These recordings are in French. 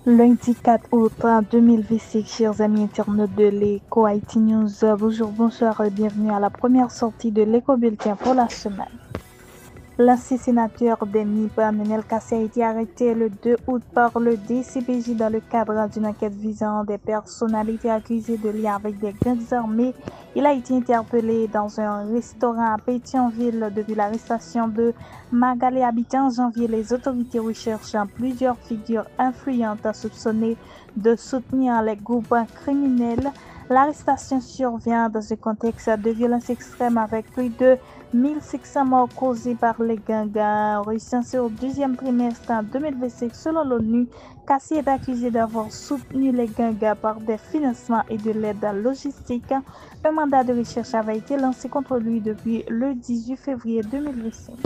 Lundi 4 août 2026, chers amis internautes de l'Eco Haïti News, bonsoir et bienvenue à la première sortie de l'Eco Bulletin pour la semaine. L'ancien sénateur Denis Menel Kassé a été arrêté le 2 août par le DCPJ dans le cadre d'une enquête visant des personnalités accusées de lien avec des gangs armés. Il a été interpellé dans un restaurant à Pétionville depuis l'arrestation de Magalé habitant en janvier. Les autorités recherchent plusieurs figures influentes soupçonnées de soutenir les groupes criminels. L'arrestation survient dans un contexte de violence extrême avec plus de 1600 morts causés par les gangs recensés au deuxième trimestre 2025. Selon l'ONU, Kassé est accusé d'avoir soutenu les gangs par des financements et de l'aide logistique. Un mandat de recherche avait été lancé contre lui depuis le 18 février 2025.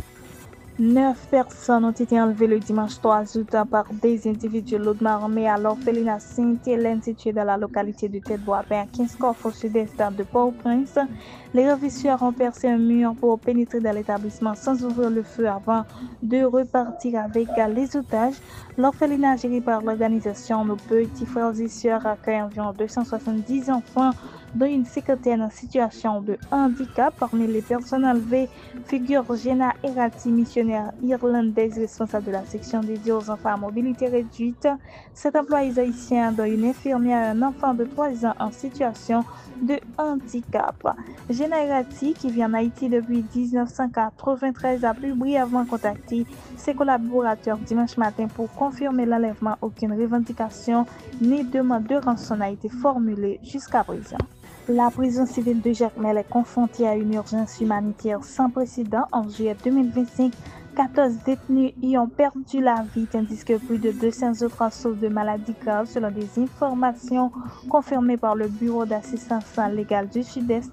9 personnes ont été enlevées le dimanche 3 août par des individus lourdement armés à l'orphelinat Sainte-Hélène situé dans la localité de Tête-Bois, à 15 Corps au sud-est de Port-au-Prince. Les ravisseurs ont percé un mur pour pénétrer dans l'établissement sans ouvrir le feu avant de repartir avec les otages. L'orphelinat géré par l'organisation Nos Petits Frères et Sœurs accueille environ 270 enfants dont une cinquantaine en situation de handicap. Parmi les personnes enlevées figure Jenna Erati, missionnaire irlandaise responsable de la section dédiée aux enfants à mobilité réduite. Cet employé haïtien dont une infirmière et un enfant de 3 ans en situation de handicap. Jenna Erati, qui vit en Haïti depuis 1993, a pu brièvement contacter ses collaborateurs dimanche matin pour confirmer l'enlèvement. Aucune revendication ni demande de rançon n'a été formulée jusqu'à présent. La prison civile de Jacmel est confrontée à une urgence humanitaire sans précédent. En juillet 2025, 14 détenus y ont perdu la vie, tandis que plus de 200 autres souffrent de maladies graves, selon des informations confirmées par le Bureau d'assistance légale du Sud-Est.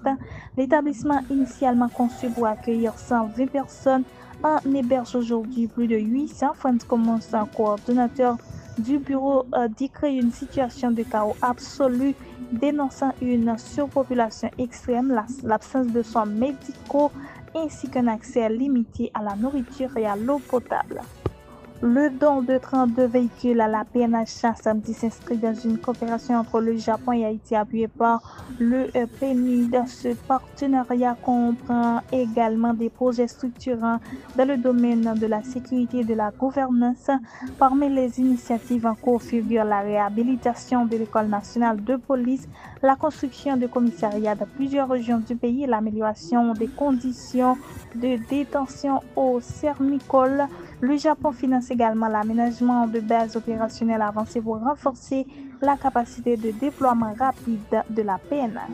L'établissement, initialement conçu pour accueillir 120 personnes, en héberge aujourd'hui plus de 800. Franz commence un coordonnateur du bureau dit créer une situation de chaos absolu, dénonçant une surpopulation extrême, l'absence de soins médicaux ainsi qu'un accès limité à la nourriture et à l'eau potable. Le don de 32 véhicules à la PNH samedi s'inscrit dans une coopération entre le Japon et Haïti appuyée par le PNUD. Ce partenariat comprend également des projets structurants dans le domaine de la sécurité et de la gouvernance. Parmi les initiatives en cours figurent la réhabilitation de l'École nationale de police, la construction de commissariats dans plusieurs régions du pays et l'amélioration des conditions de détention au Sermicole. Le Japon finance également l'aménagement de bases opérationnelles avancées pour renforcer la capacité de déploiement rapide de la PNH.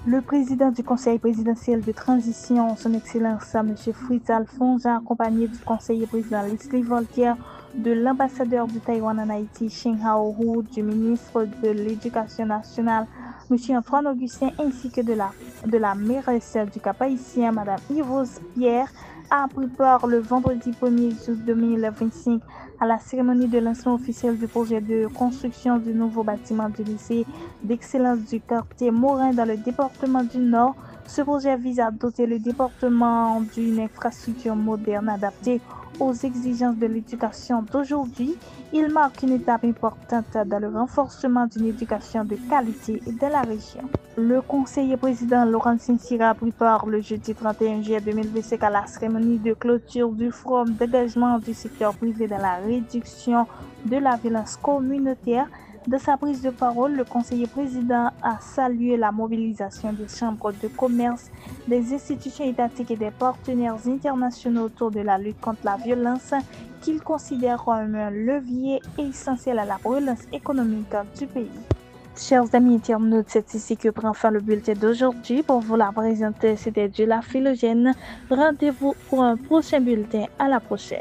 Le président du Conseil présidentiel de transition, son Excellence M. Fritz Alphonse, accompagné du conseiller président Leslie Voltaire, de l'ambassadeur de Taïwan en Haïti, Shin Hao-Hu, du ministre de l'Éducation nationale, M. Antoine Augustin, ainsi que de la mairesse du Cap-Haïtien, Mme Yvose Pierre, a pris part le vendredi 1er août 2025 à la cérémonie de lancement officiel du projet de construction du nouveau bâtiment du lycée d'excellence du quartier Morin dans le département du Nord. Ce projet vise à doter le département d'une infrastructure moderne adaptée aux exigences de l'éducation d'aujourd'hui. Il marque une étape importante dans le renforcement d'une éducation de qualité dans la région. Le conseiller président Laurent Sinsira a pris part le jeudi 31 juillet 2025 à la cérémonie de clôture du forum d'engagement du secteur privé dans la réduction de la violence communautaire. De sa prise de parole, le conseiller président a salué la mobilisation des chambres de commerce, des institutions étatiques et des partenaires internationaux autour de la lutte contre la violence qu'il considère comme un levier essentiel à la relance économique du pays. Chers amis internautes, c'est ici que prend fin le bulletin d'aujourd'hui. Pour vous la présenter, c'était Julia Philogène. Rendez-vous pour un prochain bulletin. À la prochaine.